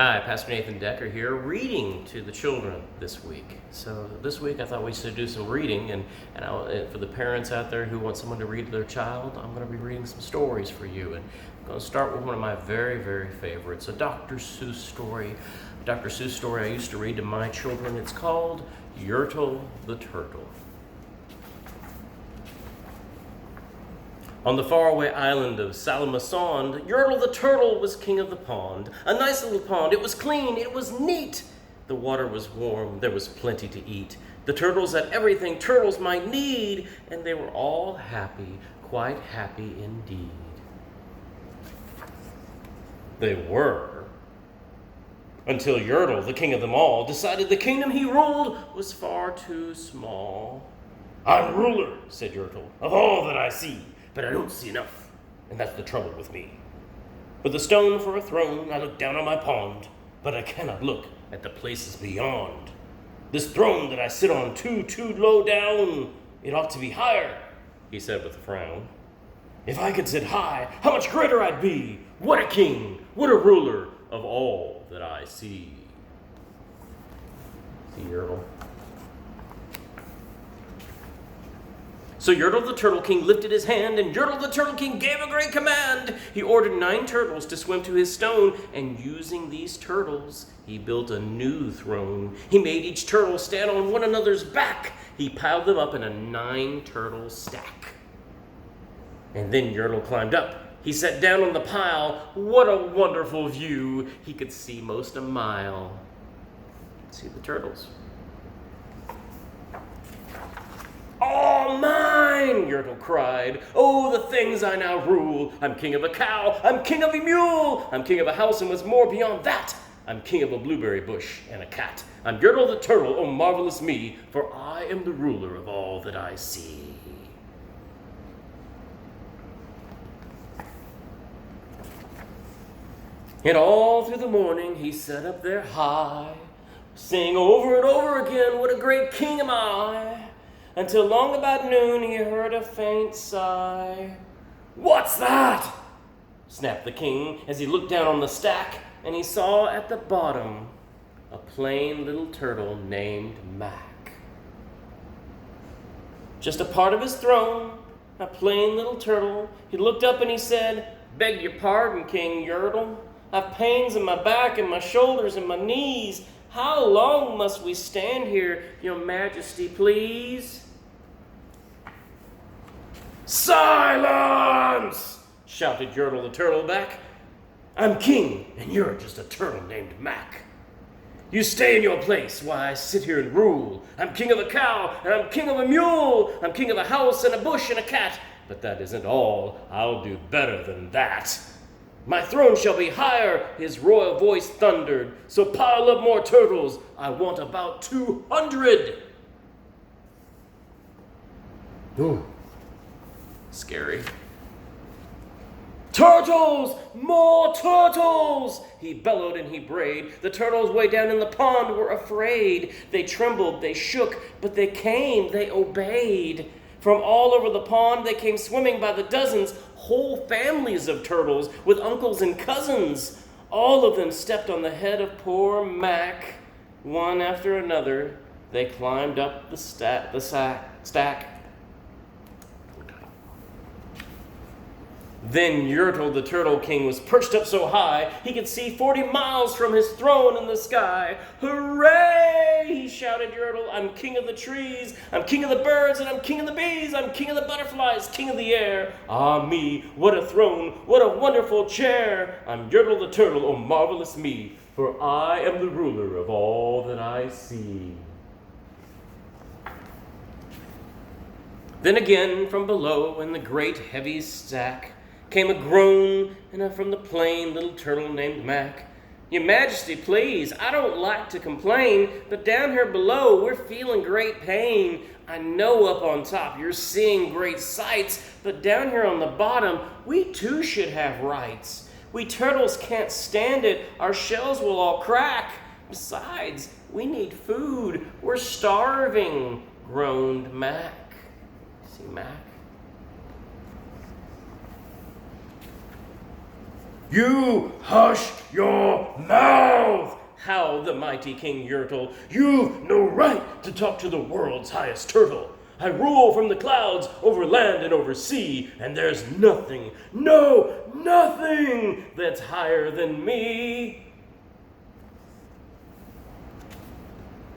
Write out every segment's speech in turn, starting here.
Hi, Pastor Nathan Decker here, reading to the children this week. So this week I thought we should do some reading, and for the parents out there who want someone to read to their child, I'm going to be reading some stories for you. And I'm going to start with one of my very, very favorites, a Dr. Seuss story. Dr. Seuss story I used to read to my children. It's called Yertle the Turtle. On the faraway island of Salamassond, Yertle the Turtle was king of the pond. A nice little pond. It was clean. It was neat. The water was warm. There was plenty to eat. The turtles had everything turtles might need, and they were all happy, quite happy indeed. They were. Until Yertle, the king of them all, decided the kingdom he ruled was far too small. "I'm ruler," said Yertle, "of all that I see. But I don't see enough, and that's the trouble with me. With a stone for a throne, I look down on my pond, but I cannot look at the places beyond. This throne that I sit on too low down, it ought to be higher," he said with a frown. "If I could sit high, how much greater I'd be! What a king, what a ruler of all that I see." See, Yertle? So Yertle the Turtle King lifted his hand, and Yertle the Turtle King gave a great command. He ordered 9 turtles to swim to his stone, and using these turtles, he built a new throne. He made each turtle stand on one another's back. He piled them up in a 9-turtle stack. And then Yertle climbed up. He sat down on the pile. What a wonderful view! He could see most a mile. See the turtles. "All mine!" Yertle cried. "Oh, the things I now rule! I'm king of a cow, I'm king of a mule, I'm king of a house and what's more beyond that, I'm king of a blueberry bush and a cat. I'm Yertle the Turtle, oh marvelous me, for I am the ruler of all that I see." And all through the morning he sat up there high, sang over and over again, "What a great king am I!" Until long about noon he heard a faint sigh. "What's that?" snapped the king as he looked down on the stack, and he saw at the bottom a plain little turtle named Mac. Just a part of his throne, a plain little turtle. He looked up and he said, "Beg your pardon, King Yertle. I've pains in my back and my shoulders and my knees. How long must we stand here, your majesty, please?" "Silence!" shouted Yertle the Turtle back. "I'm king, and you're just a turtle named Mac. You stay in your place while I sit here and rule. I'm king of a cow, and I'm king of a mule. I'm king of a house and a bush and a cat. But that isn't all. I'll do better than that. My throne shall be higher," his royal voice thundered. "So pile up more turtles. I want about 200. Ooh, scary. "Turtles! More turtles!" he bellowed and he brayed. The turtles way down in the pond were afraid. They trembled, they shook, but they came, they obeyed. From all over the pond they came swimming by the dozens, whole families of turtles with uncles and cousins. All of them stepped on the head of poor Mac. One after another, they climbed up the stack. Then Yertle the Turtle King was perched up so high he could see 40 miles from his throne in the sky. "Hooray!" he shouted, Yertle. "I'm king of the trees, I'm king of the birds, and I'm king of the bees, I'm king of the butterflies, king of the air. Ah me, what a throne, what a wonderful chair. I'm Yertle the Turtle, oh marvelous me, for I am the ruler of all that I see." Then again from below in the great heavy stack came a groan, and from the plain little turtle named Mac. "Your Majesty, please, I don't like to complain, but down here below we're feeling great pain. I know up on top you're seeing great sights, but down here on the bottom we too should have rights. We turtles can't stand it, our shells will all crack. Besides, we need food, we're starving," groaned Mac. See Mac? "You hush your mouth!" howled the mighty King Yertle. "You've no right to talk to the world's highest turtle. I rule from the clouds over land and over sea, and there's nothing, no, nothing that's higher than me."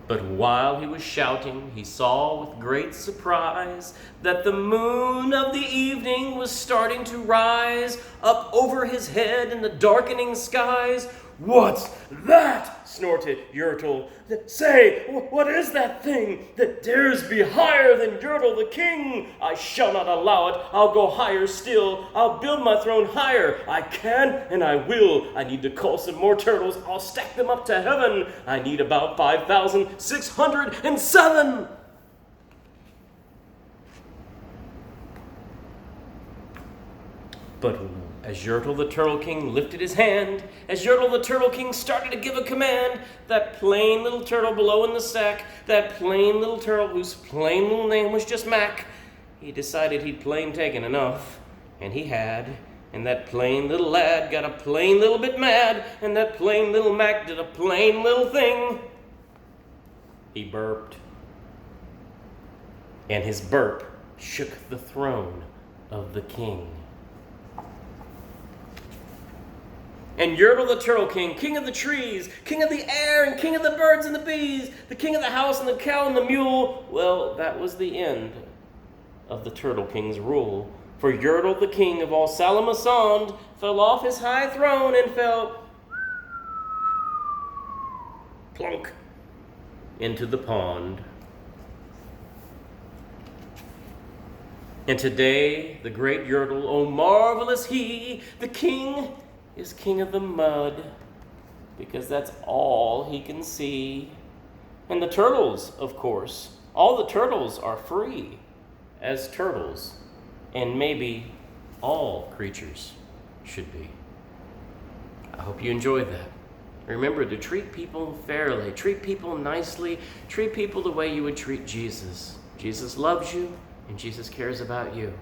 But while he was shouting, he saw with great surprise that the moon of the evening was starting to rise up over his head in the darkening skies. "What's that?" snorted Yertle. "Say, what is that thing that dares be higher than Yertle the king? I shall not allow it. I'll go higher still. I'll build my throne higher. I can and I will. I need to call some more turtles. I'll stack them up to heaven. I need about 5,607. But as Yertle the Turtle King lifted his hand, as Yertle the Turtle King started to give a command, that plain little turtle below in the sack, that plain little turtle whose plain little name was just Mac, he decided he'd plain taken enough, and he had, and that plain little lad got a plain little bit mad, and that plain little Mac did a plain little thing. He burped, and his burp shook the throne of the king. And Yertle the Turtle King, king of the trees, king of the air, and king of the birds and the bees, the king of the house and the cow and the mule, well, that was the end of the Turtle King's rule. For Yertle, the king of all Salamasond, fell off his high throne and fell plunk into the pond. And today, the great Yertle, oh marvelous he, the king, is king of the mud, because that's all he can see. And the turtles, of course, all the turtles are free as turtles, and maybe all creatures should be. I hope you enjoyed that. Remember to treat people fairly, treat people nicely, treat people the way you would treat Jesus. Jesus loves you, and Jesus cares about you,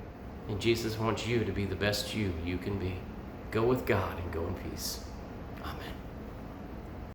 and Jesus wants you to be the best you can be. Go with God and go in peace. Amen.